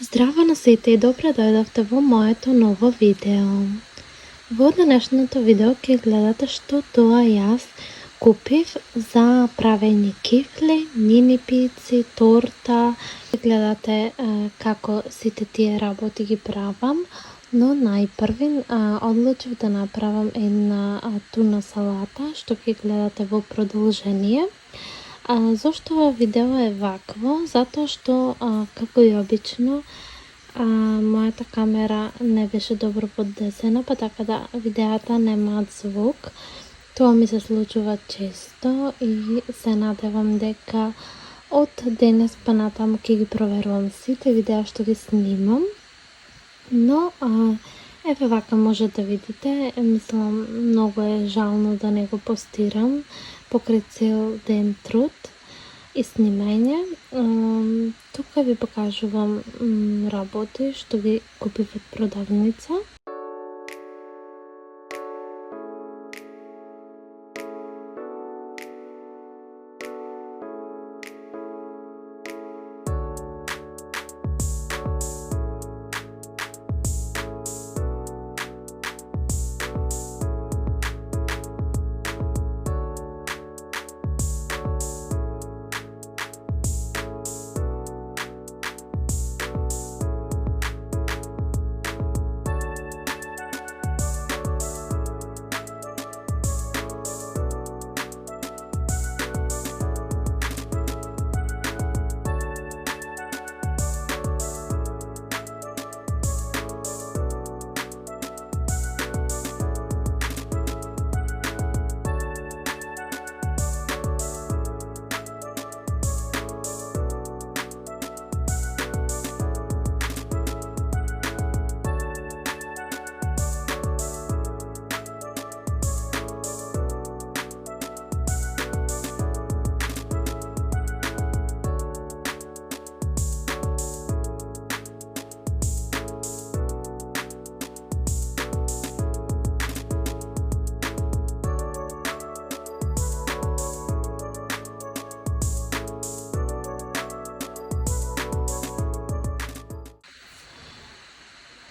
Здраво на сите и добре дојдовте во моето ново видео. Во денешното видео ќе гледате што тоа јас купив за правење кифли, мини пици, торта. Ќе гледате како сите тие работи ги правам, но најпрви одлучив да направам една туна салата, што ќе гледате во продолжение. Зошто ова видео е вакво? Затоа што, како и обично, мојата камера не беше добро подесена, па така да видеата немаат звук. Тоа ми се случува често и се надевам дека од денес па натаму ќе ги проверувам сите видеа што ги снимам. Но, еве вака може да видите, мислам многу е жално да не го постирам покрај цел ден труд и снимање. Тука ви покажувам работи што ги купив од продавница.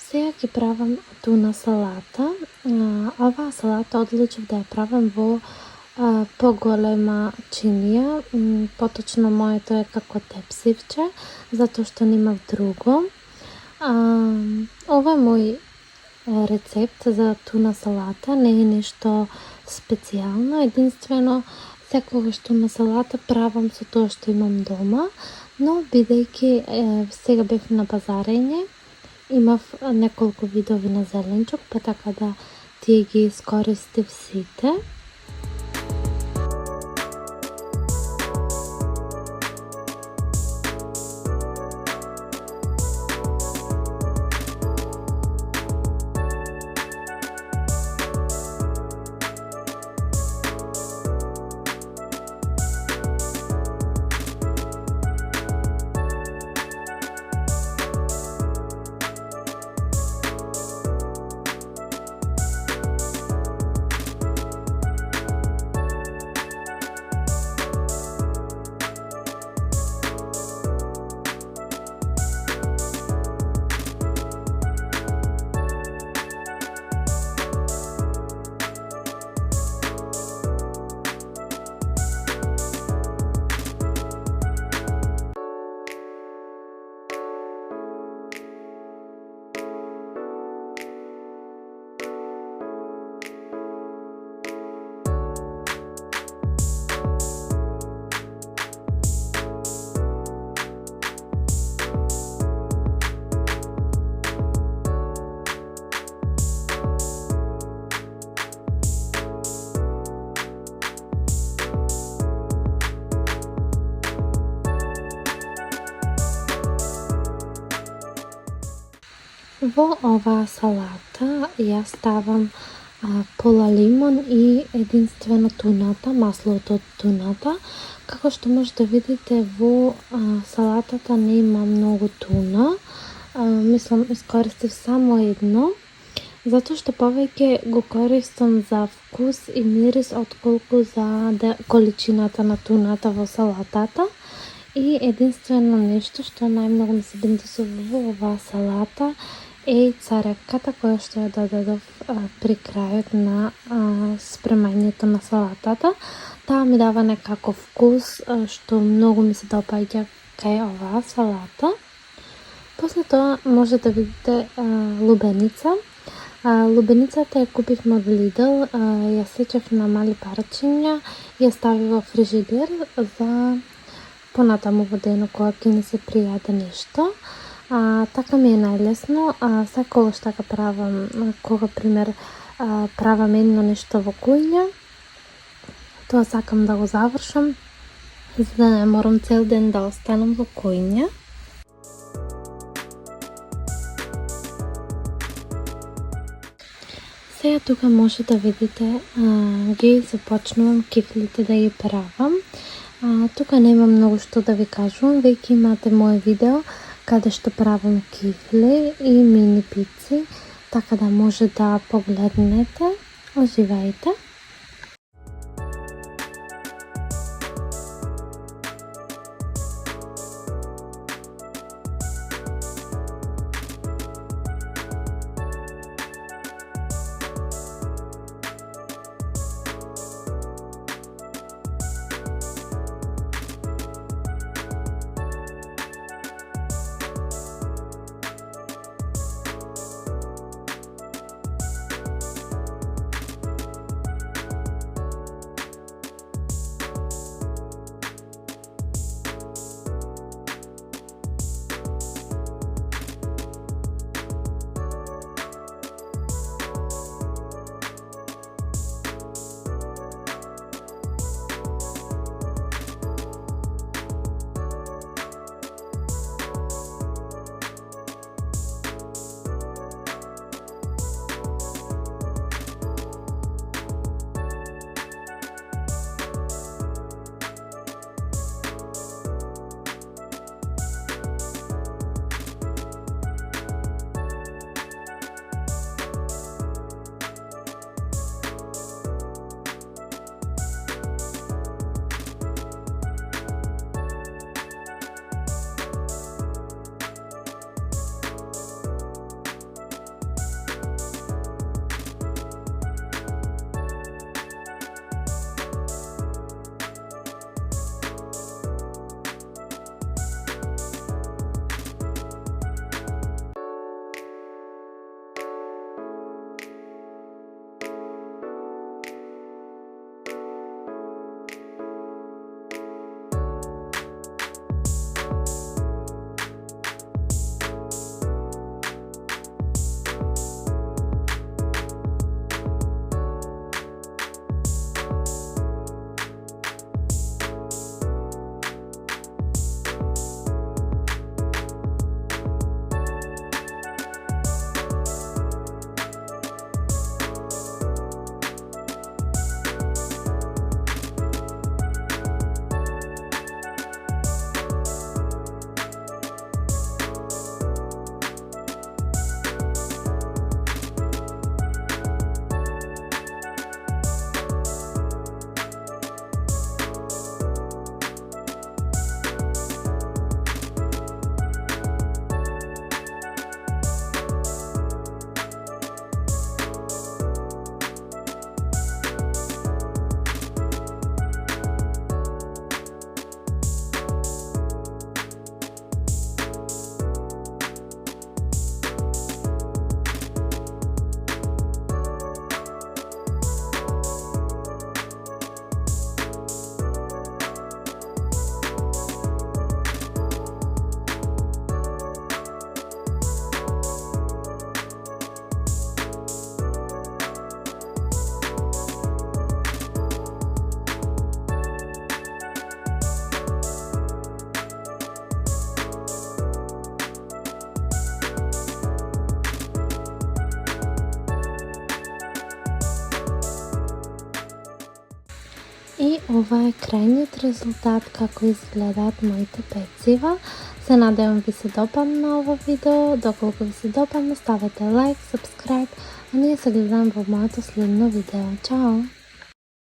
Сега ќе правам туна салата. Оваа салата одлучив да ја правам во поголема чинија. Поточно моето е како тепсивче, затоа што немав друго. Ова е мој рецепт за туна салата, не е нешто специјално, единствено секогаш туна салата правам со тоа што имам дома, но бидејќи сега бев на пазарење, имав неколку видови на зеленчук, па така да тие ги искористив сите. Во оваа салата јас ставам пола лимон и единствено туната, маслото од туната. Како што може да видите во салатата нема многу туна. Мислам искористив само едно, затоа што повеќе го користам за вкус и мирис отколку за количината на туната во салатата. И единствено нещо, што најмногу ми се бендисува во оваа салата е царевката која што ја додадов при крајот на спремањето на салатата. Таа ми дава некаков вкус што многу ми се допаѓа кај оваа салата. После тоа може да видите лубеница. Лубеницата ја купивме од Lidl, ја сечев на мали парчиња и ја ставив во фрижидер за понатаму во денот кога ќе ни се пријаде нешто. Така ми е најлесно, секогаш така правам кога пример правам едно нешто во кујна. Тоа сакам да го завршам, за да не морам цел ден да останам во кујна. Сега тука може да видите, ги започнувам кифлите да ги правам. Тука нема многу што да ви кажувам, веќе имате моје видео каде што правам кифли и мини пици, така да може да погледнете. Уживајте! И ова е крајниот резултат како изгледаат моите пецива. Се надевам ви се допадна ова видео. Доколку ви се допадна, ставете лайк, subscribe, а ние се гледаме во моето следно видео. Чао!